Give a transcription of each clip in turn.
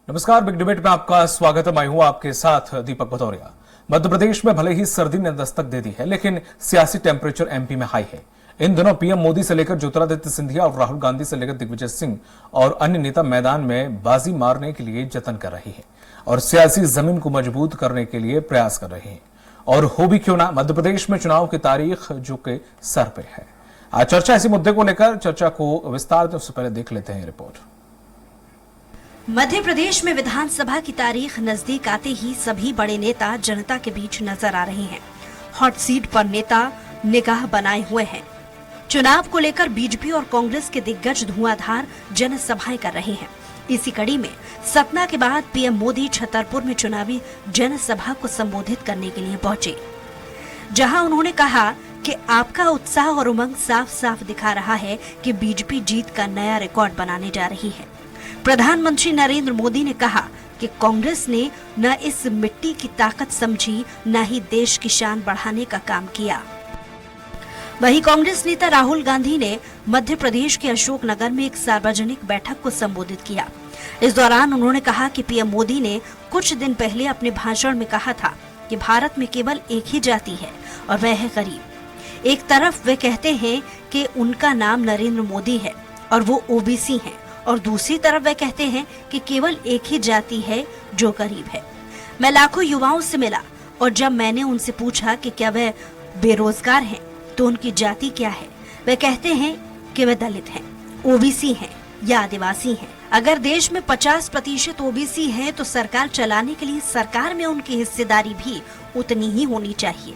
नमस्कार, big debate में आपका स्वागत है। मैं हूं आपके साथ दीपक भदौरिया। मध्य प्रदेश में भले ही सर्दी ने दस्तक दे दी है, लेकिन सियासी टेम्परेचर एमपी में हाई है। इन दिनों पीएम मोदी से लेकर ज्योतिरादित्य सिंधिया और राहुल गांधी से लेकर दिग्विजय सिंह और अन्य नेता मैदान में बाजी मारने के लिए जतन कर रहे हैं और सियासी जमीन को मजबूत करने के लिए प्रयास कर रहे हैं। और हो भी क्यों ना, मध्य प्रदेश में चुनाव की तारीख जो के सर पे है। आज चर्चा इसी मुद्दे को लेकर चर्चा को विस्तार से उससे पहले देख लेते हैं रिपोर्ट। मध्य प्रदेश में विधानसभा की तारीख नजदीक आते ही सभी बड़े नेता जनता के बीच नजर आ रहे हैं। हॉट सीट पर नेता निगाह बनाए हुए हैं। चुनाव को लेकर बीजेपी और कांग्रेस के दिग्गज धुआंधार जनसभाएं कर रहे हैं। इसी कड़ी में सतना के बाद पीएम मोदी छतरपुर में चुनावी जनसभा को संबोधित करने के लिए पहुंचे, जहां उन्होंने कहा कि आपका उत्साह और उमंग साफ साफ दिखा रहा है कि बीजेपी जीत का नया रिकॉर्ड बनाने जा रही है। प्रधानमंत्री नरेंद्र मोदी ने कहा कि कांग्रेस ने न इस मिट्टी की ताकत समझी, न ही देश की शान बढ़ाने का काम किया। वहीं कांग्रेस नेता राहुल गांधी ने मध्य प्रदेश के अशोकनगर में एक सार्वजनिक बैठक को संबोधित किया। इस दौरान उन्होंने कहा कि पीएम मोदी ने कुछ दिन पहले अपने भाषण में कहा था कि भारत में केवल एक ही जाति है और वह है गरीब। एक तरफ वे कहते हैं कि उनका नाम नरेंद्र मोदी है और वो ओबीसी हैं, और दूसरी तरफ वे कहते हैं कि केवल एक ही जाति है जो गरीब है। मैं लाखों युवाओं से मिला और जब मैंने उनसे पूछा कि क्या वे बेरोजगार हैं तो उनकी जाति क्या है, वे कहते हैं कि वे दलित हैं, ओबीसी हैं या आदिवासी हैं। अगर देश में 50% ओबीसी हैं तो सरकार चलाने के लिए सरकार में उनकी हिस्सेदारी भी उतनी ही होनी चाहिए।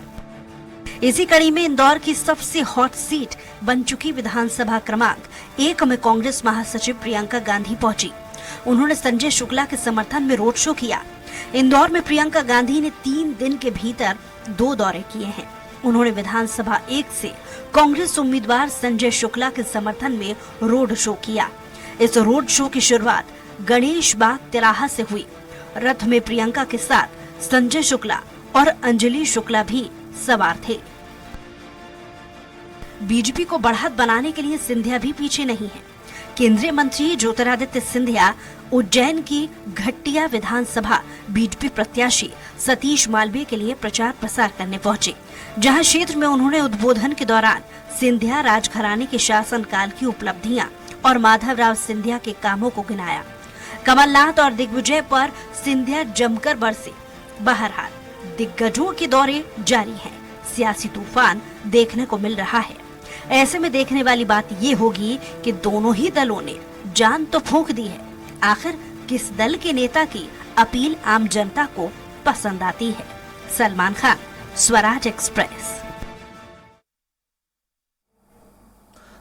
इसी कड़ी में इंदौर की सबसे हॉट सीट बन चुकी विधानसभा क्रमांक 1 में कांग्रेस महासचिव प्रियंका गांधी पहुंची। उन्होंने संजय शुक्ला के समर्थन में रोड शो किया। इंदौर में प्रियंका गांधी ने 3 दिन के भीतर 2 दौरे किए हैं। उन्होंने विधानसभा 1 से कांग्रेस उम्मीदवार संजय शुक्ला के समर्थन में रोड शो किया। इस रोड शो की शुरुआत गणेश बाग तिराहा से हुई। रथ में प्रियंका के साथ संजय शुक्ला और अंजलि शुक्ला भी सवार थे। बीजेपी को बढ़त बनाने के लिए सिंधिया भी पीछे नहीं है। केंद्रीय मंत्री ज्योतिरादित्य सिंधिया उज्जैन की घटिया विधानसभा बीजेपी प्रत्याशी सतीश मालवीय के लिए प्रचार प्रसार करने पहुंचे, जहां क्षेत्र में उन्होंने उद्बोधन के दौरान सिंधिया राजघराने के शासनकाल की उपलब्धियां और माधवराव सिंधिया के कामों को गिनाया। कमलनाथ और दिग्विजय पर सिंधिया जमकर बरसे। बहरहाल दिग्गजों के दौरे जारी हैं। सियासी तूफान देखने को मिल रहा है। ऐसे में देखने वाली बात ये होगी कि दोनों ही दलों ने जान तो फूंक दी है। आखिर किस दल के नेता की अपील आम जनता को पसंद आती है? सलमान खान, स्वराज एक्सप्रेस।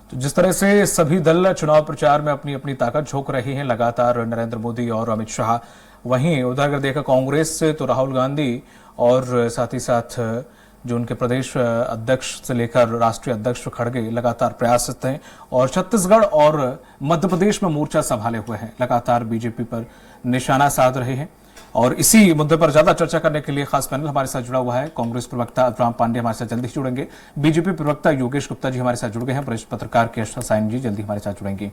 तो जिस तरह से सभी दल चुनाव प्रचार में अपनी अपनी ताकत झोंक रहे हैं लगातार, नरेंद्र मोदी और अमित शाह, वहीं उधर अगर देखा कांग्रेस से तो राहुल गांधी और साथ ही साथ जो उनके प्रदेश अध्यक्ष से लेकर राष्ट्रीय अध्यक्ष खड़गे लगातार प्रयासरत हैं और छत्तीसगढ़ और मध्य प्रदेश में मोर्चा संभाले हुए हैं, लगातार बीजेपी पर निशाना साध रहे हैं। और इसी मुद्दे पर ज्यादा चर्चा करने के लिए खास पैनल हमारे साथ जुड़ा हुआ है। कांग्रेस प्रवक्ता अब्राम पांडे हमारे साथ जल्दी जुड़ेंगे। बीजेपी प्रवक्ता योगेश गुप्ता जी हमारे साथ जुड़ गए हैं। वरिष्ठ पत्रकार केशव साइन जी जल्दी हमारे साथ जुड़ेंगे।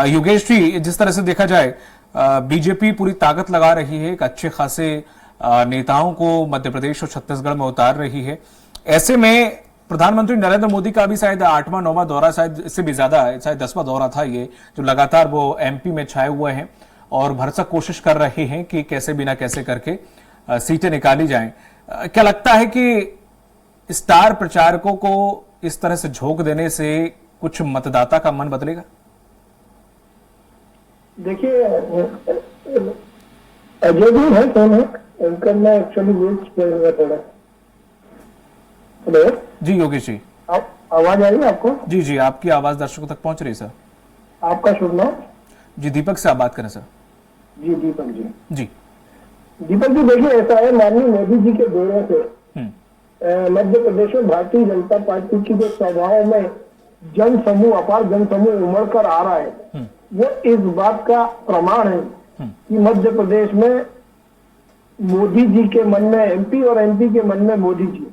योगेश जी, जिस तरह से देखा जाए बीजेपी पूरी ताकत लगा रही है, एक अच्छे खासे नेताओं को मध्य प्रदेश और छत्तीसगढ़ में उतार रही है। ऐसे में प्रधानमंत्री नरेंद्र मोदी का भी शायद 8वां 9वां दौरा, शायद इससे भी ज्यादा है, शायद 10वां दौरा था ये, जो लगातार वो एमपी में छाए हुए हैं और भरसक कोशिश कर रहे हैं कि कैसे बिना कैसे करके सीटें निकाली जाएं। क्या लगता है कि स्टार प्रचारकों को इस तरह से झोंक देने से कुछ मतदाता का मन बदलेगा? देखिए, अजय जी है कौन है उनका, मैं एक्चुअली थोड़ा। हेलो जी योगेश जी, आवाज आ रही है आपको? जी जी, आपकी आवाज दर्शकों तक पहुंच रही है सर। आपका शुभ नाम? जी दीपक से आप बात करें सर। जी दीपक जी। जी दीपक जी, देखिए ऐसा है, माननीय मोदी जी के दौरे से मध्य प्रदेश में भारतीय जनता पार्टी की जो सभाओं में जन समूह, अपार जन समूह उमड़ कर आ रहा है, वो इस बात का प्रमाण है कि मध्य प्रदेश में मोदी जी के मन में एमपी और एमपी के मन में मोदी जी,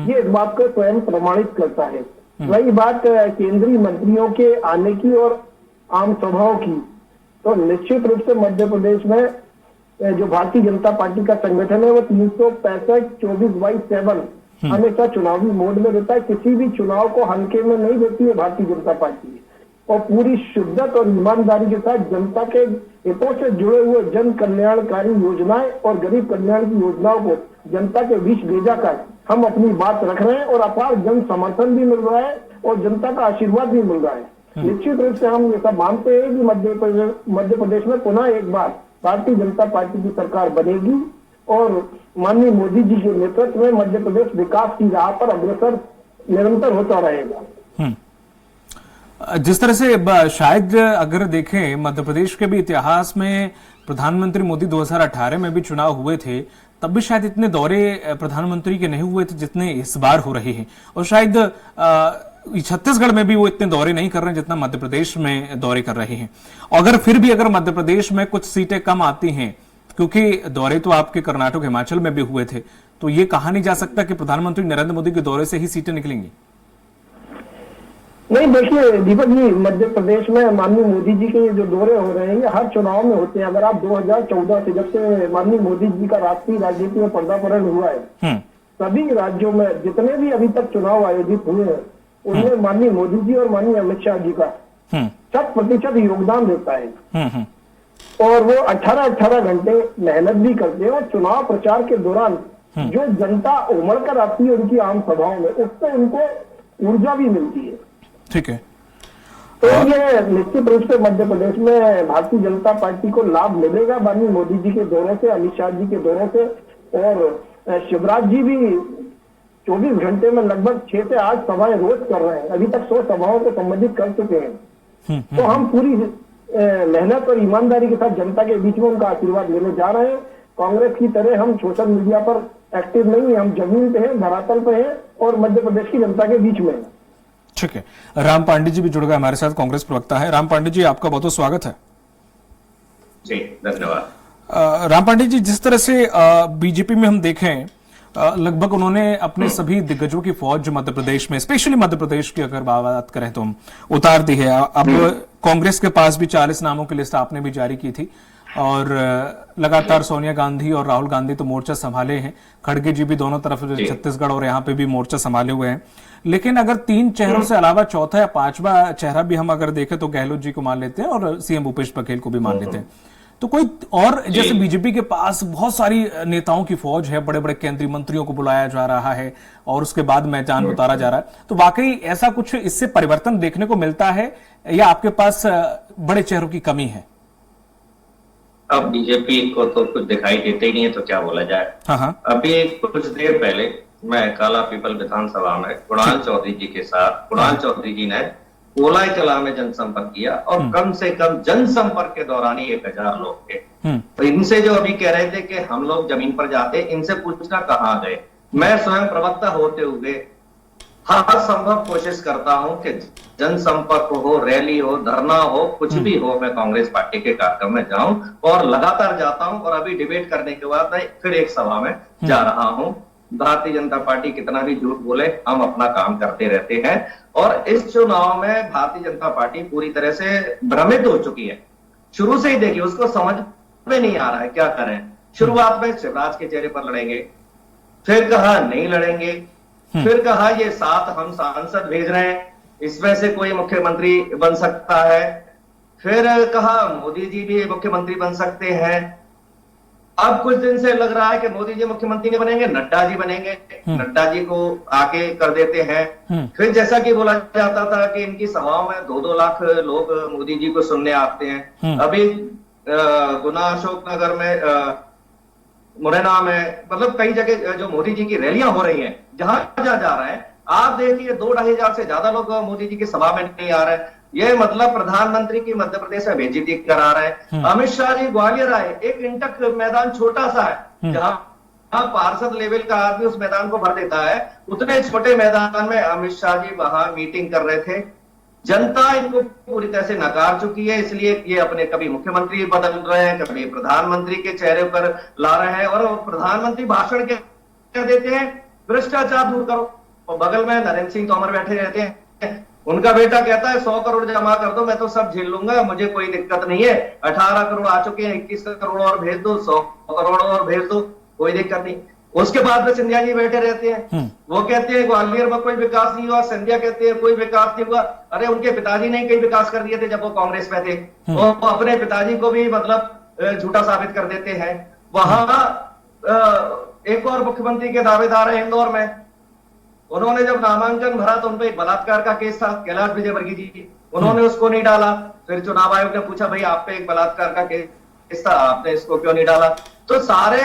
ये इस बात को स्वयं प्रमाणित करता है। वही बात केंद्रीय मंत्रियों के आने की और आम सभाओं की, तो निश्चित रूप से मध्य प्रदेश में जो भारतीय जनता पार्टी का संगठन है वो 365 24/7 हमेशा चुनावी मोड में रहता है। किसी भी चुनाव को हल्के में नहीं लेती है भारतीय जनता पार्टी, और पूरी शिद्दत और ईमानदारी के साथ जनता के हितों से जुड़े हुए जन कल्याणकारी योजनाएं और गरीब कल्याण की योजनाओं को जनता के बीच भेजा कर हम अपनी बात रख रहे हैं, और अपार जन समर्थन भी मिल रहा है और जनता का आशीर्वाद भी मिल रहा है। निश्चित रूप से हम ये सब मानते हैं कि मध्य प्रदेश में पुनः एक बार भारतीय जनता पार्टी की सरकार बनेगी और माननीय मोदी जी के नेतृत्व में मध्य प्रदेश विकास की राह पर अग्रसर निरंतर होता रहेगा। जिस तरह से शायद अगर देखें मध्य प्रदेश के भी इतिहास में प्रधानमंत्री मोदी 2018 में भी चुनाव हुए थे, तब भी शायद इतने दौरे प्रधानमंत्री के नहीं हुए थे जितने इस बार हो रहे हैं, और शायद छत्तीसगढ़ में भी वो इतने दौरे नहीं कर रहे हैं जितना मध्य प्रदेश में दौरे कर रहे हैं। अगर फिर भी अगर मध्य प्रदेश में कुछ सीटें कम आती हैं, क्योंकि दौरे तो आपके कर्नाटक हिमाचल में भी हुए थे, तो ये कहा नहीं जा सकता कि प्रधानमंत्री नरेंद्र मोदी के दौरे से ही सीटें निकलेंगी। नहीं, देखिए दीपक जी, मध्य प्रदेश में माननीय मोदी जी के जो दौरे हो रहे हैं ये हर चुनाव में होते हैं। अगर आप 2014 से जब से माननीय मोदी जी का राष्ट्रीय राजनीति में पर्दापरण हुआ है, सभी राज्यों में जितने भी अभी तक चुनाव आयोजित हुए हैं उनमें माननीय मोदी जी और माननीय अमित शाह जी का 100% योगदान रहता है, और वो 18 घंटे मेहनत भी करते हैं, और चुनाव प्रचार के दौरान जो जनता उमड़ कर आती है उनकी आम सभाओं में, उससे उनको ऊर्जा भी मिलती है। ठीक है, तो ये निश्चित रूप से मध्य प्रदेश में भारतीय जनता पार्टी को लाभ मिलेगा माननीय मोदी जी के दौरों से, अमित शाह जी के दौरों से, और शिवराज जी भी 24 घंटे में लगभग 6 से 8 सभाएं रोज कर रहे हैं। अभी तक 100 सभाओं को संबोधित कर चुके हैं। तो हम पूरी मेहनत और ईमानदारी के साथ जनता के बीच में उनका आशीर्वाद लेने जा रहे हैं। कांग्रेस की तरह हम सोशल मीडिया पर एक्टिव नहीं है, हम जमीन पे हैं, धरातल पे हैं और मध्य प्रदेश की जनता के बीच में। ठीक है, राम पांडे जी भी जुड़ गए हमारे साथ, कांग्रेस प्रवक्ता है। राम पांडे जी, आपका बहुत बहुत स्वागत है। जी धन्यवाद। राम पांडे जी, जिस तरह से बीजेपी में हम देखें, लगभग उन्होंने अपने सभी दिग्गजों की फौज जो मध्य प्रदेश में, स्पेशली मध्य प्रदेश की अगर बात करें तो हम उतार दी है। अब कांग्रेस के पास भी 40 नामों की लिस्ट आपने भी जारी की थी, और लगातार सोनिया गांधी और राहुल गांधी तो मोर्चा संभाले हैं, खड़गे जी भी दोनों तरफ छत्तीसगढ़ और यहाँ पे भी मोर्चा संभाले हुए हैं। लेकिन अगर 3 चेहरों से अलावा चौथा या 5वां चेहरा भी हम अगर देखें तो गहलोत जी को मान लेते हैं और सीएम भूपेश बघेल को भी मान लेते हैं, तो कोई और, जैसे बीजेपी के पास बहुत सारी नेताओं की फौज है, बड़े बड़े केंद्रीय मंत्रियों को बुलाया जा रहा है और उसके बाद मैदान उतारा जा रहा है, तो वाकई ऐसा कुछ इससे परिवर्तन देखने को मिलता है या आपके पास बड़े चेहरों की कमी है? अब बीजेपी को तो कुछ दिखाई देते ही नहीं है, तो क्या बोला जाए। हाँ। अभी कुछ देर पहले मैं काला पीपल विधानसभा में कुणाल चौधरी जी के साथ, कुणाल चौधरी जी ने कोलाई कला में जनसंपर्क किया और कम से कम जनसंपर्क के दौरान ही 1000 लोग थे। तो इनसे जो अभी कह रहे थे कि हम लोग जमीन पर जाते, इनसे पूछना कहाँ गए। मैं स्वयं प्रवक्ता होते हुए हर संभव कोशिश करता हूं कि जनसंपर्क हो, रैली हो, धरना हो, कुछ भी हो, मैं कांग्रेस पार्टी के कार्यक्रम में जाऊं, और लगातार जाता हूं। और अभी डिबेट करने के बाद मैं फिर एक सभा में जा रहा हूं। भारतीय जनता पार्टी कितना भी झूठ बोले, हम अपना काम करते रहते हैं। और इस चुनाव में भारतीय जनता पार्टी पूरी तरह से भ्रमित हो चुकी है। शुरू से ही देखिए, उसको समझ में नहीं आ रहा है क्या करें। शुरुआत में शिवराज के चेहरे पर लड़ेंगे, फिर कहा नहीं लड़ेंगे, फिर कहा ये 7 हम सांसद भेज रहे हैं, इसमें से कोई मुख्यमंत्री बन सकता है, फिर कहा मोदी जी भी मुख्यमंत्री बन सकते हैं। अब कुछ दिन से लग रहा है कि मोदी जी मुख्यमंत्री नहीं बनेंगे, नड्डा जी बनेंगे, नड्डा जी को आके कर देते हैं। फिर जैसा कि बोला जाता था कि इनकी सभाओं में 2-2 लाख लोग मोदी जी को सुनने आते हैं। अभी गुना, अशोकनगर में, मुरैना में, मतलब कई जगह जो मोदी जी की रैलियां हो रही हैं, जहां जा रहे हैं, आप देखिए 2-2.5 हजार से ज्यादा लोग मोदी जी की सभा में नहीं आ रहे हैं। ये मतलब प्रधानमंत्री की मध्य प्रदेश में बेइज्जती करा रहे हैं। अमित शाह जी ग्वालियर आए, एक इंटक मैदान छोटा सा है, जहां पार्षद लेवल का आदमी उस मैदान को भर देता है, उतने छोटे मैदान में अमित शाह जी वहां मीटिंग कर रहे थे। जनता इनको पूरी तरह से नकार चुकी है, इसलिए ये अपने कभी मुख्यमंत्री बदल रहे हैं, कभी प्रधानमंत्री के चेहरे पर ला रहे हैं। और प्रधानमंत्री भाषण क्या देते हैं, भ्रष्टाचार दूर करो, और बगल में नरेंद्र सिंह तोमर बैठे रहते हैं उनका बेटा कहता है 100 करोड़ जमा कर दो, मैं तो सब झेल लूंगा, मुझे कोई दिक्कत नहीं है, 18 करोड़ आ चुके हैं, 21 करोड़ और भेज दो, 100 करोड़ और भेज दो, कोई दिक्कत नहीं। उसके बाद में सिंधिया जी बैठे रहते हैं, वो कहते हैं ग्वालियर में कोई विकास नहीं हुआ, सिंधिया कहते हैं कोई विकास नहीं हुआ। अरे उनके पिताजी ने कई विकास कर दिए थे जब वो कांग्रेस में थे, वो अपने पिताजी को भी मतलब झूठा साबित कर देते हैं। वहां एक और मुख्यमंत्री के दावेदार है इंदौर में, उन्होंने जब नामांकन भरा तो उनपे एक बलात्कार का केस था, कैलाश विजयवर्गीय जी, उन्होंने उसको नहीं डाला। फिर चुनाव आयोग ने पूछा भाई आप पे एक बलात्कार का केस था, आपने इसको क्यों नहीं डाला? तो सारे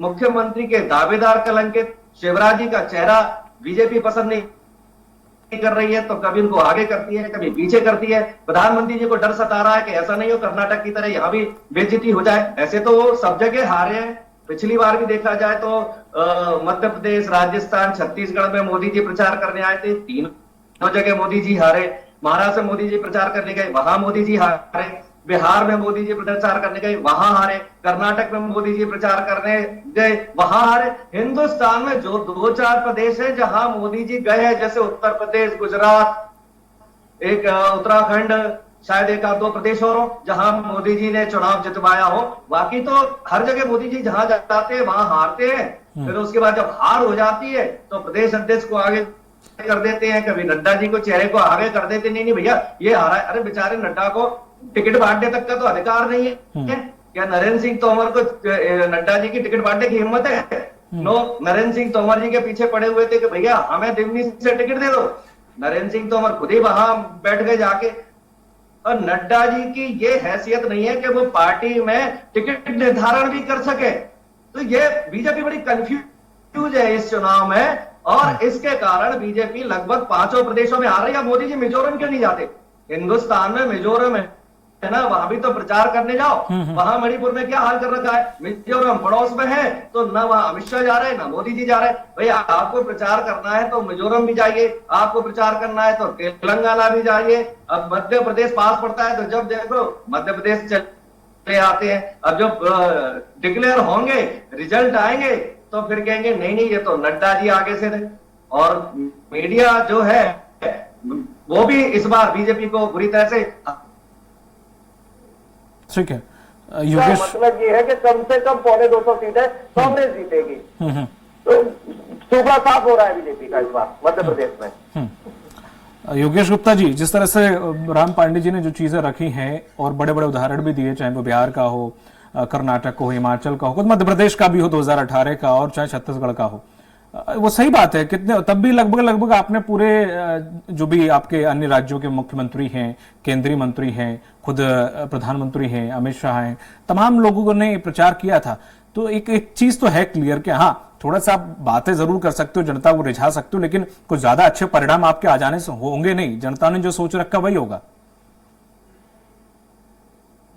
मुख्यमंत्री के दावेदार कलंकित। शिवराज जी का चेहरा बीजेपी पसंद नहीं कर रही है तो कभी उनको आगे करती है, कभी पीछे करती है। प्रधानमंत्री जी को डर सता रहा है कि ऐसा नहीं हो कर्नाटक की तरह यहां भी बेइज्जती हो जाए। ऐसे तो वो सब जगह हारे हैं, पिछली बार भी देखा जाए तो मध्य प्रदेश, राजस्थान, छत्तीसगढ़ में मोदी जी प्रचार करने आए थे, तीनों जगह मोदी जी हारे। महाराष्ट्र में मोदी जी प्रचार करने गए, वहां मोदी जी हारे। बिहार में मोदी जी प्रचार करने गए, वहां हारे। कर्नाटक में मोदी जी प्रचार करने गए, वहां हारे। हिंदुस्तान में जो 2-4 प्रदेश है जहां मोदी जी गए हैं, जैसे उत्तर प्रदेश, गुजरात, एक उत्तराखंड, शायद एक आध 2 प्रदेश और हो जहां मोदी जी ने चुनाव जितवाया हो, बाकी तो हर जगह मोदी जी जहां जाते हैं वहां हारते हैं। फिर उसके बाद जब हार हो जाती है तो प्रदेश अध्यक्ष को आगे कर देते हैं, कभी नड्डा जी को चेहरे को आगे कर देते, नहीं भैया ये हारा है। अरे बेचारे नड्डा को टिकट बांटने तक का तो अधिकार नहीं है क्या? नरेंद्र सिंह तोमर को नड्डा जी की टिकट बांटने की हिम्मत है? नो, नरेंद्र सिंह तोमर जी के पीछे पड़े हुए थे कि भैया हमें दिल्ली से टिकट दे दो। नरेंद्र सिंह तोमर खुद ही वहां बैठ गए जाके। और नड्डा जी की ये हैसियत नहीं है कि वो पार्टी में टिकट निर्धारण भी कर सके। तो ये बीजेपी बड़ी कंफ्यूज है इस चुनाव में, और इसके कारण बीजेपी लगभग 5 प्रदेशों में आ रही है। मोदी जी मिजोरम क्यों नहीं जाते? हिंदुस्तान में मिजोरम है ना, वहां भी तो प्रचार करने जाओ। वहां मणिपुर में क्या हाल कर रखा है? मिजोरम पड़ोस में है तो ना वहां अमित शाह जा रहे हैं ना मोदी जी जा रहे हैं। भैया आपको प्रचार करना है तो मिजोरम भी जाइए, आपको प्रचार करना है तो तेलंगाना भी जाइए। अब मध्य प्रदेश पास पड़ता है तो जब देखो मध्य प्रदेश चले आते हैं। अब जब डिक्लेयर होंगे, रिजल्ट आएंगे तो फिर कहेंगे नहीं ये तो नड्डा जी आगे से थे। और मीडिया जो है वो भी इस बार बीजेपी को बुरी तरह से। ठीक है योगेश, मतलब ये है कि कम से कम 250 सीटें कांग्रेस जीतेगी। तो सूबा साफ हो रहा है बीजेपी का इस बार मध्य प्रदेश में। योगेश गुप्ता जी, जिस तरह से राम पांडे जी ने जो चीजें रखी हैं और बड़े बड़े उदाहरण भी दिए, चाहे वो बिहार का हो, कर्नाटक को, हिमाचल का हो, खुद मध्य प्रदेश का भी हो 2018 का, और चाहे छत्तीसगढ़ का हो, वो सही बात है। कितने तब भी लगभग आपने पूरे जो भी आपके अन्य राज्यों के मुख्यमंत्री हैं, केंद्रीय मंत्री हैं, खुद प्रधानमंत्री हैं, अमित शाह हैं, तमाम लोगों ने प्रचार किया था। तो एक चीज तो है क्लियर कि हाँ थोड़ा सा आप बातें जरूर कर सकते हो, जनता को रिझा सकते हो, लेकिन कुछ ज्यादा अच्छे परिणाम आपके आ जाने से होंगे नहीं। जनता ने जो सोच रखा वही होगा।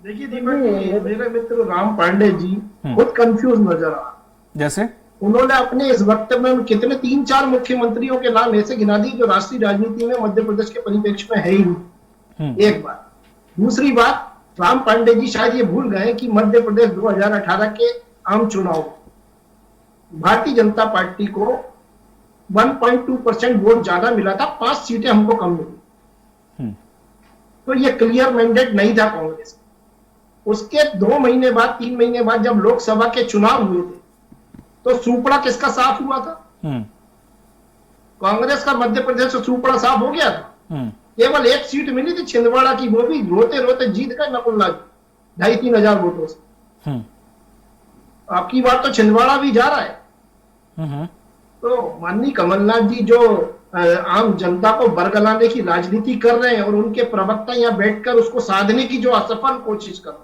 देखिए दीपक, मेरे मित्र राम पांडे जी खुद कंफ्यूज नजर आ। जैसे उन्होंने अपने इस वक्त में कितने 3-4 मुख्यमंत्रियों के नाम ऐसे गिना दिए जो राष्ट्रीय राजनीति में मध्य प्रदेश के परिप्रेक्ष्य में है ही नहीं। एक बात। दूसरी बात, राम पांडे जी शायद ये भूल गए कि मध्य प्रदेश 2018 के आम चुनाव भारतीय जनता पार्टी को 1.2% वोट ज्यादा मिला था, 5 सीटें हमको कम मिली। तो ये क्लियर मैंडेट नहीं था कांग्रेस। उसके 2 महीने बाद, 3 महीने बाद जब लोकसभा के चुनाव हुए थे तो सुपड़ा किसका साफ हुआ था? कांग्रेस का मध्य प्रदेश से सुपड़ा साफ हो गया था। केवल 1 सीट मिली थी छिंदवाड़ा की, वो भी रोते रोते जीत गए नकुलनाथ 2,500-3 हजार वोटों से। आपकी बात तो छिंदवाड़ा भी जा रहा है। तो माननीय कमलनाथ जी जो आम जनता को बरगलाने की राजनीति कर रहे हैं और उनके प्रवक्ता यहाँ बैठकर उसको साधने की जो असफल कोशिश कर रहे हैं,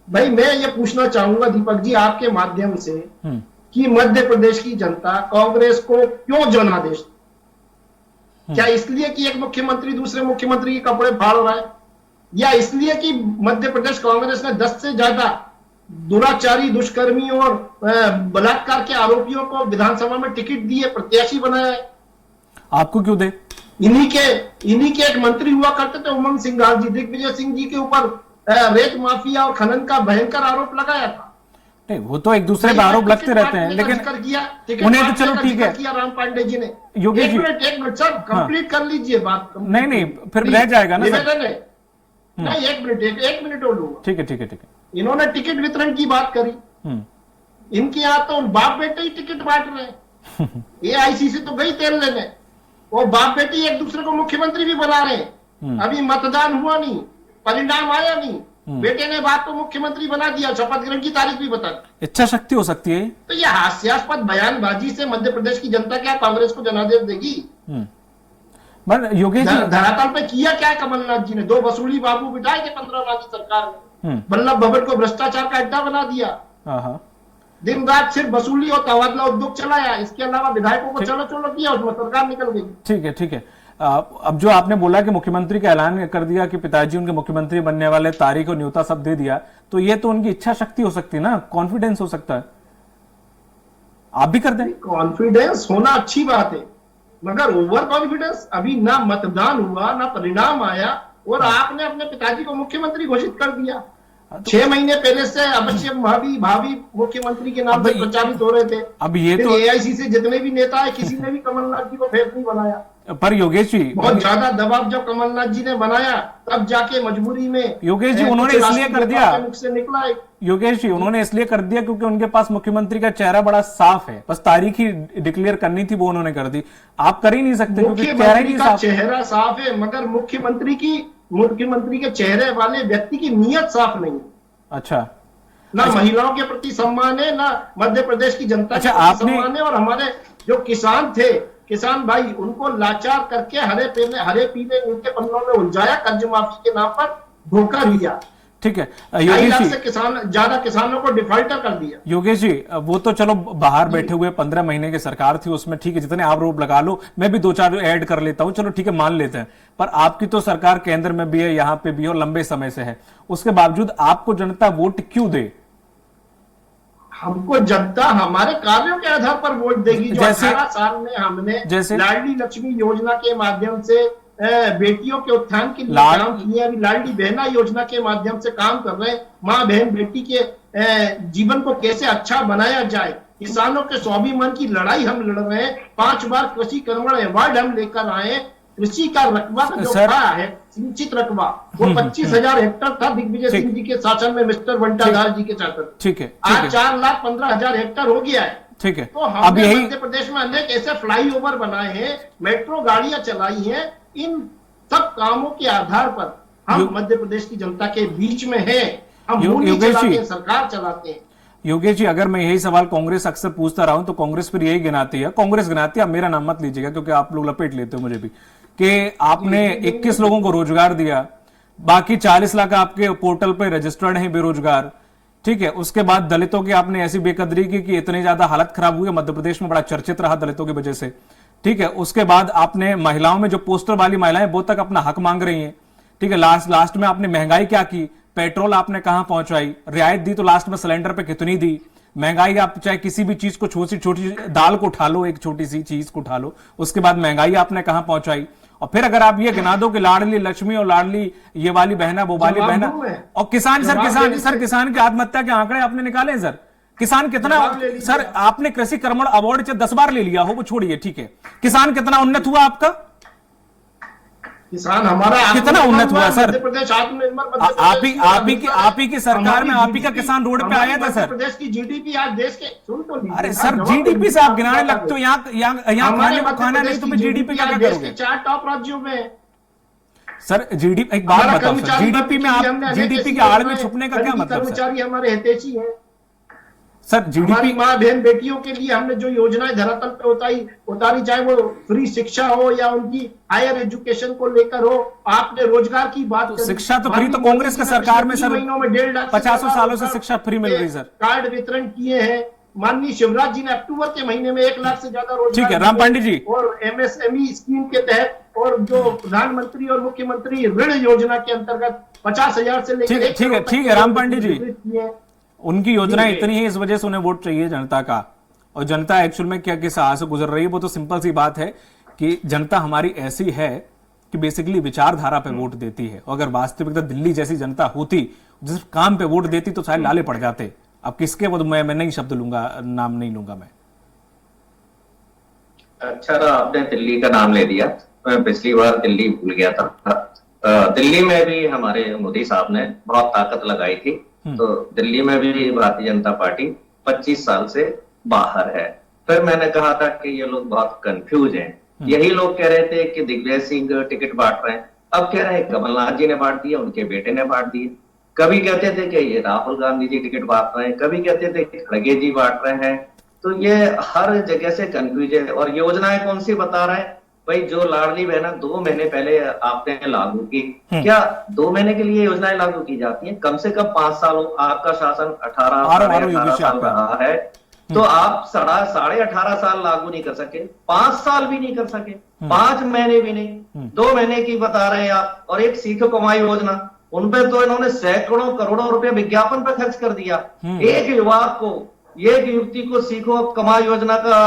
भाई मैं ये पूछना चाहूंगा दीपक जी आपके माध्यम से कि मध्य प्रदेश की जनता कांग्रेस को क्यों जनादेश? क्या इसलिए कि एक मुख्यमंत्री दूसरे मुख्यमंत्री के कपड़े फाड़ रहा है, या इसलिए कि मध्य प्रदेश कांग्रेस ने 10 से ज्यादा दुराचारी, दुष्कर्मियों और बलात्कार के आरोपियों को विधानसभा में टिकट दिए, प्रत्याशी बनाया है? आपको क्यों दे? इन्हीं के एक मंत्री हुआ करते थे उमंग सिंघार जी, दिग्विजय सिंह जी के ऊपर रेत माफिया और खनन का भयंकर आरोप लगाया था। नहीं, वो तो एक दूसरे पे आरोप लगते रहते हैं, लेकिन उन्हें तो चलो ठीक है। किया राम पांडे जी ने। योगेश जी, एक मिनट सर, कंप्लीट कर लीजिए बात। नहीं फिर रह जाएगा ना सर। नहीं, एक मिनट और लूंगा। ठीक है। इन्होंने टिकट वितरण की बात करी। इनके यहाँ तो बाप बेटे ही टिकट बांट रहे हैं। एआईसी से तो गई तेल लेने, वो बाप बेटे एक दूसरे को मुख्यमंत्री भी बना रहे हैं। अभी मतदान हुआ नहीं, परिणाम आया नहीं, बेटे ने बाप को मुख्यमंत्री बना दिया, शपथ ग्रहण की तारीख भी बता दी। इच्छा शक्ति हो सकती है। तो ये हास्यास्पद बयानबाजी से मध्य प्रदेश की जनता क्या कांग्रेस को जनादेश देगी? योगेश जी, धरातल पे किया क्या कमलनाथ जी ने? 2 वसूली बाबू बिठाए थे 15 साल की सरकार में। वल्लभ भवन को भ्रष्टाचार का अड्डा बना दिया। दिन रात सिर्फ वसूली और तबादला उद्योग चलाया, इसके अलावा विधायकों को चलो किया, उसमें सरकार निकल गई। ठीक है। अब जो आपने बोला कि मुख्यमंत्री का ऐलान कर दिया कि पिताजी उनके मुख्यमंत्री बनने वाले, तारीख और न्योता सब दे दिया, तो ये तो उनकी इच्छा शक्ति हो सकती है ना, कॉन्फिडेंस हो सकता है। आप भी कर दें। कॉन्फिडेंस होना अच्छी बात है, मगर ओवर कॉन्फिडेंस। अभी ना मतदान हुआ, ना परिणाम आया, और आपने अपने पिताजी को मुख्यमंत्री घोषित कर दिया। 6 महीने पहले से अवश्य भावी मुख्यमंत्री के नाम से प्रचारित हो रहे थे। अब ये तो एआईसी से जितने भी नेता है, किसी ने भी कमलनाथ जी को फेस नहीं बनाया। पर योगेश जी, बहुत ज्यादा दबाव जब कमलनाथ जी ने बनाया, तब जाके मजबूरी में योगेश जी उन्होंने इसलिए कर दिया। मुख से निकला योगेश जी उन्होंने इसलिए कर दिया क्योंकि उनके पास मुख्यमंत्री का चेहरा बड़ा साफ है, बस तारीख ही डिक्लेयर करनी थी, वो उन्होंने कर दी। आप कर ही नहीं सकते क्योंकि चेहरा ही नहीं साफ। चेहरा साफ है, मगर मुख्यमंत्री के चेहरे वाले व्यक्ति की नीयत साफ नहीं है। अच्छा, ना महिलाओं के प्रति सम्मान है, ना मध्य प्रदेश की जनता के प्रति सम्मान है। और हमारे जो किसान थे, किसान भाई, उनको लाचार करके हरे पीले उनके पन्नों में उलझाया, कर्ज माफी के नाम पर धोखा दिया। ठीक है योगेश जी, ज्यादा किसानों को डिफॉल्टर कर दिया। योगेश जी, वो तो चलो बाहर बैठे हुए 15 महीने की सरकार थी, उसमें ठीक है, जितने आरोप लगा लो, मैं भी 2-4 ऐड कर लेता हूं, चलो ठीक है, मान लेते हैं। पर आपकी तो सरकार केंद्र में भी है, यहाँ पे भी है, और लंबे समय से है, उसके बावजूद आपको जनता वोट क्यों दे? हमको जनता हमारे कार्यों के आधार पर वोट देगी। जो 18 साल में हमने लाडली लक्ष्मी योजना के माध्यम से बेटियों के उत्थान के लिए काम किया, अभी लाडली बहना योजना के माध्यम से काम कर रहे हैं। माँ बहन बेटी के जीवन को कैसे अच्छा बनाया जाए, किसानों के स्वाभिमान की लड़ाई हम लड़ रहे हैं। 5 बार कृषि कर्मण अवार्ड हम लेकर आए। कृषि का रकबा जो था है, सिंचित रकबा, वो 25,000 हेक्टर था दिग्विजय सिंह जी के शासन में, मिस्टर बंटाधार जी के शासन। ठीक है, आज 4,15,000 हेक्टर हो गया है। ठीक है, तो हमने मध्य प्रदेश में अनेक ऐसे फ्लाईओवर बनाए हैं, मेट्रो गाड़ियां चलाई हैं। इन सब कामों के आधार पर हम मध्य प्रदेश की जनता के बीच में हैं। हम सरकार चलाते हैं। योगेश जी, अगर मैं यही सवाल कांग्रेस अक्सर पूछता रहा हूं तो कांग्रेस फिर यही गिनाती है, कांग्रेस गिनाती है, आप मेरा नाम मत लीजिएगा क्योंकि आप लोग लपेट लेते हो मुझे भी, कि आपने 21 लोगों को रोजगार दिया, बाकी 40 लाख आपके पोर्टल पे रजिस्टर्ड हैं बेरोजगार। ठीक है, उसके बाद दलितों की आपने ऐसी बेकदरी की कि इतनी ज्यादा हालत खराब हुई, मध्य प्रदेश में बड़ा चर्चित रहा दलितों की वजह से। ठीक है, उसके बाद आपने महिलाओं में जो पोस्टर वाली महिलाएं वो तक अपना हक मांग रही हैं। ठीक है, लास्ट में आपने महंगाई क्या की, पेट्रोल आपने कहां पहुंचाई, रियायत दी तो लास्ट में सिलेंडर पे कितनी दी, महंगाई आप चाहे किसी भी चीज को, छोटी दाल को उठा लो, एक छोटी सी चीज को उठा लो, उसके बाद महंगाई आपने कहां पहुंचाई। और फिर अगर आप ये गिना दो कि लाडली लक्ष्मी और लाडली ये वाली बहना वो वाली बहना, और किसान किसान की आत्महत्या के आंकड़े आपने निकाले सर, किसान कितना, सर आपने कृषि कर्मण अवार्ड 10 बार ले लिया हो, वो छोड़िए, ठीक है, किसान कितना उन्नत हुआ आपका, किसान हमारा कितना उन्नत हुआ सर? प्रदेश आत्मनिर्भर, आप ही की सरकार में आप ही का किसान रोड पे आया था सर। प्रदेश की जीडीपी आज देश के, सुन तो लीजिए, अरे सर जीडीपी से आप गिनाने लगते हो, यहाँ खाने को खाना नहीं तो जीडीपी क्या करोगे? 4 टॉप राज्यों में सर जीडीपी, एक बात बताओ सर, जीडीपी में आप जीडीपी के आड़ में छुपने का क्या मतलब? कर्मचारी हमारे हितैषी हैं सर, जीडीपी माँ बहन बेटियों के लिए हमने जो योजनाएं धरातल पे उतारी, चाहे वो फ्री शिक्षा हो या उनकी हायर एजुकेशन को लेकर हो, आपने रोजगार की बात तो शिक्षा तो फ्री तो कांग्रेस के सरकार में सर महीनों में 1.5 लाख 50 सालों से शिक्षा फ्री मिल रही सर। कार्ड वितरण किए हैं माननीय शिवराज जी ने, अक्टूबर के महीने में 1 लाख से ज्यादा रोजगार। ठीक है राम पांडे जी, और एमएसएमई स्कीम के तहत और जो प्रधानमंत्री और मुख्यमंत्री ऋण योजना के अंतर्गत 50,000 से लेकर, ठीक है राम पांडे जी, उनकी योजनाएं इतनी है, इस वजह से उन्हें वोट चाहिए जनता का। और जनता एक्चुअल में क्या किस हाल से गुजर रही है, वो तो सिंपल सी बात है कि जनता हमारी ऐसी है कि बेसिकली विचारधारा पे वोट देती है। और अगर वास्तविकता दिल्ली जैसी जनता होती, जिस काम पे वोट देती, तो शायद लाले पड़ जाते। अब किसके वो मैं नहीं शब्द लूंगा, नाम नहीं लूंगा मैं। अच्छा रहा आपने दिल्ली का नाम ले दिया, मैं पिछली बार दिल्ली भूल गया था। दिल्ली में भी हमारे मोदी साहब ने बहुत ताकत लगाई थी, तो दिल्ली में भी भारतीय जनता पार्टी 25 साल से बाहर है। फिर मैंने कहा था कि ये लोग बहुत कंफ्यूज हैं। यही लोग कह रहे थे कि दिग्विजय सिंह टिकट बांट रहे हैं, अब कह रहे हैं कमलनाथ जी ने बांट दिया, उनके बेटे ने बांट दिए। कभी कहते थे कि ये राहुल गांधी जी टिकट बांट रहे हैं, कभी कहते थे कि खड़गे जी बांट रहे हैं। तो ये हर जगह से कंफ्यूज है। और योजनाएं कौन सी बता रहे हैं भाई? जो लाडली बहना 2 महीने पहले आपने लागू की, क्या 2 महीने के लिए योजनाएं लागू की जाती हैं? कम से कम 5 साल आपका शासन 18 साल रहा है, तो आप 18.5 साल लागू नहीं कर सके, 5 साल भी नहीं कर सके, 5 महीने भी नहीं, 2 महीने की बता रहे हैं आप। और एक सीख कमाई योजना, उनपे तो इन्होंने सैकड़ों करोड़ों रुपए विज्ञापन पर खर्च कर दिया। एक युवा को, एक युवती को सीखो कमाई योजना का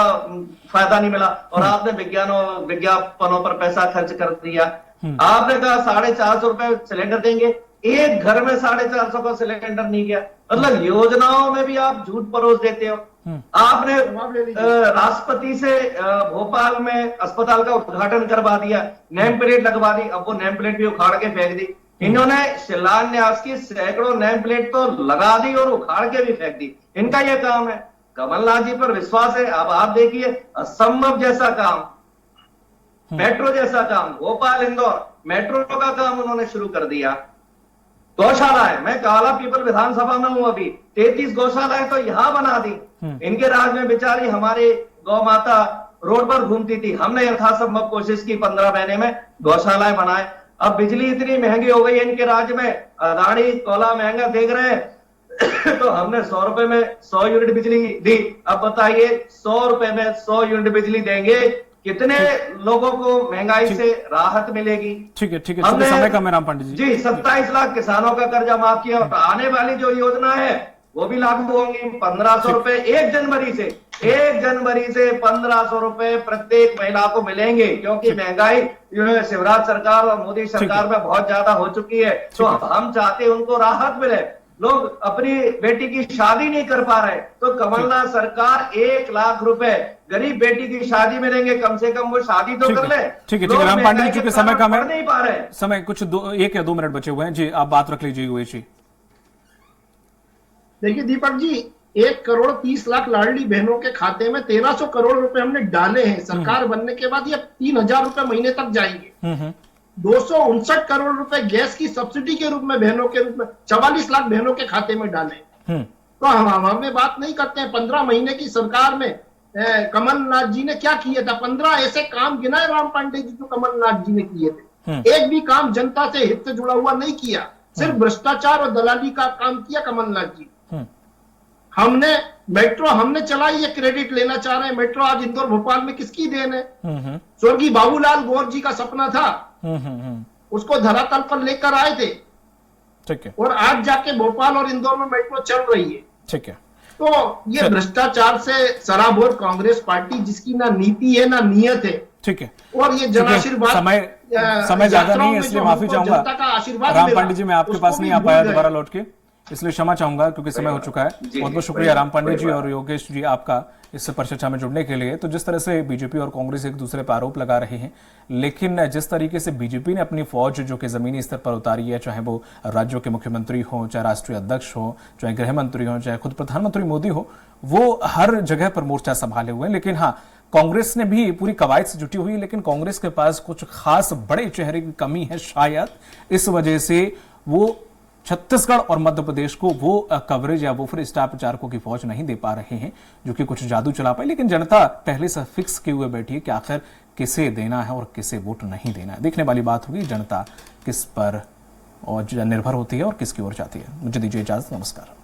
फायदा नहीं मिला, और आपने विज्ञापनों पर पैसा खर्च कर दिया। आपने कहा 450 रुपए सिलेंडर देंगे, एक घर में 450 का सिलेंडर नहीं गया। मतलब योजनाओं में भी आप झूठ परोस देते हो। आपने राष्ट्रपति से भोपाल में अस्पताल का उद्घाटन करवा दिया, नेम प्लेट लगवा दी, अब वो नेम प्लेट भी उखाड़ के फेंक दी। इन्होंने शिलान्यास की सैकड़ों नेम प्लेट तो लगा दी और उखाड़ के भी फेंक दी। इनका यह काम है। कमलनाथ जी पर विश्वास है। अब आप देखिए, असंभव जैसा काम, मेट्रो जैसा काम, भोपाल इंदौर मेट्रो का काम उन्होंने शुरू कर दिया। गौशाला है, मैं काला पीपल विधानसभा में हूं, अभी 33 गौशालाएं तो यहां बना दी। इनके राज में बेचारी हमारी गौ माता रोड पर घूमती थी, हमने यथासंभव कोशिश की 15 महीने में गौशालाएं बनाए। अब बिजली इतनी महंगी हो गई है इनके राज्य में, अदानी कोयला महंगा देख रहे हैं तो हमने 100 रुपए में 100 यूनिट बिजली दी। अब बताइए 100 रुपए में 100 यूनिट बिजली देंगे, कितने लोगों को महंगाई से राहत मिलेगी? ठीक है, ठीक है, समय कम है राम पांडे जी 27 लाख किसानों का कर्जा माफ किया। और आने वाली जो योजना है वो भी लागू होंगी। 1500 रुपए 1 जनवरी से 1500 रुपए प्रत्येक महिला को मिलेंगे, क्योंकि महंगाई शिवराज सरकार और मोदी सरकार में बहुत ज्यादा हो चुकी है। तो हम चाहते हैं उनको राहत मिले। लोग अपनी बेटी की शादी नहीं कर पा रहे, तो कमलनाथ सरकार 1 लाख रुपए गरीब बेटी की शादी में देंगे, कम से कम वो शादी तो कर ले। ठीक है, राम पांडे जी, चूंकि समय कम है, नहीं पा रहे समय कुछ 1 या 2 मिनट बचे हुए हैं जी, आप बात रख लीजिए उवैस जी। देखिए दीपक जी, 1,30,00,000 लाडली बहनों के खाते में 1300 करोड़ रुपए हमने डाले हैं। सरकार बनने के बाद ये 3000 रुपए महीने तक जाएंगे। 259 करोड़ रुपए गैस की सब्सिडी के रूप में बहनों के रूप में 44 लाख बहनों के खाते में डाले। तो हमें बात नहीं करते हैं 15 महीने की सरकार में कमलनाथ जी ने क्या किया था। 15 ऐसे काम गिनाए राम पांडे जी जो कमलनाथ जी ने किए थे। एक भी काम जनता से हित से जुड़ा हुआ नहीं किया, सिर्फ भ्रष्टाचार और दलाली का काम किया कमलनाथ जी। हमने मेट्रो हमने चलाई, ये क्रेडिट लेना चाह रहे हैं। मेट्रो आज इंदौर भोपाल में किसकी देन है? स्वर्गीय बाबूलाल गौर जी का सपना था, उसको धरातल पर लेकर आए थे। ठीक है, और आज जाके भोपाल और इंदौर में मेट्रो चल रही है। ठीक है। तो ये भ्रष्टाचार से सराबोर कांग्रेस पार्टी, जिसकी ना नीति है ना नियत है। ठीक है, और ये जनाशीर्वाद, समय ज्यादा नहीं है, इसलिए माफी चाहूंगा राम पांडे जी, मैं आपके पास नहीं आ पाया दोबारा लौट के, इसलिए क्षमा चाहूंगा क्योंकि समय हो चुका है। बहुत बहुत शुक्रिया राम पांडे जी और योगेश जी आपका इस परिचर्चा में जुड़ने के लिए। तो जिस तरह से बीजेपी और कांग्रेस एक दूसरे पर आरोप लगा रहे हैं, लेकिन जिस तरीके से बीजेपी ने अपनी फौज जो कि जमीनी स्तर पर उतारी है, चाहे वो राज्यों के मुख्यमंत्री हो, चाहे राष्ट्रीय अध्यक्ष हो, चाहे गृह मंत्री हो, चाहे खुद प्रधानमंत्री मोदी हो, वो हर जगह पर मोर्चा संभाले हुए हैं। लेकिन हाँ, कांग्रेस ने भी पूरी कवायद से जुटी हुई है, लेकिन कांग्रेस के पास कुछ खास बड़े चेहरे की कमी है। शायद इस वजह से वो छत्तीसगढ़ और मध्य प्रदेश को वो कवरेज या वो फिर स्टार प्रचारकों की फौज नहीं दे पा रहे हैं जो कि कुछ जादू चला पाए। लेकिन जनता पहले से फिक्स किए हुए बैठी है कि आखिर किसे देना है और किसे वोट नहीं देना है। देखने वाली बात होगी जनता किस पर और निर्भर होती है और किसकी ओर जाती है। मुझे दीजिए इजाजत, नमस्कार।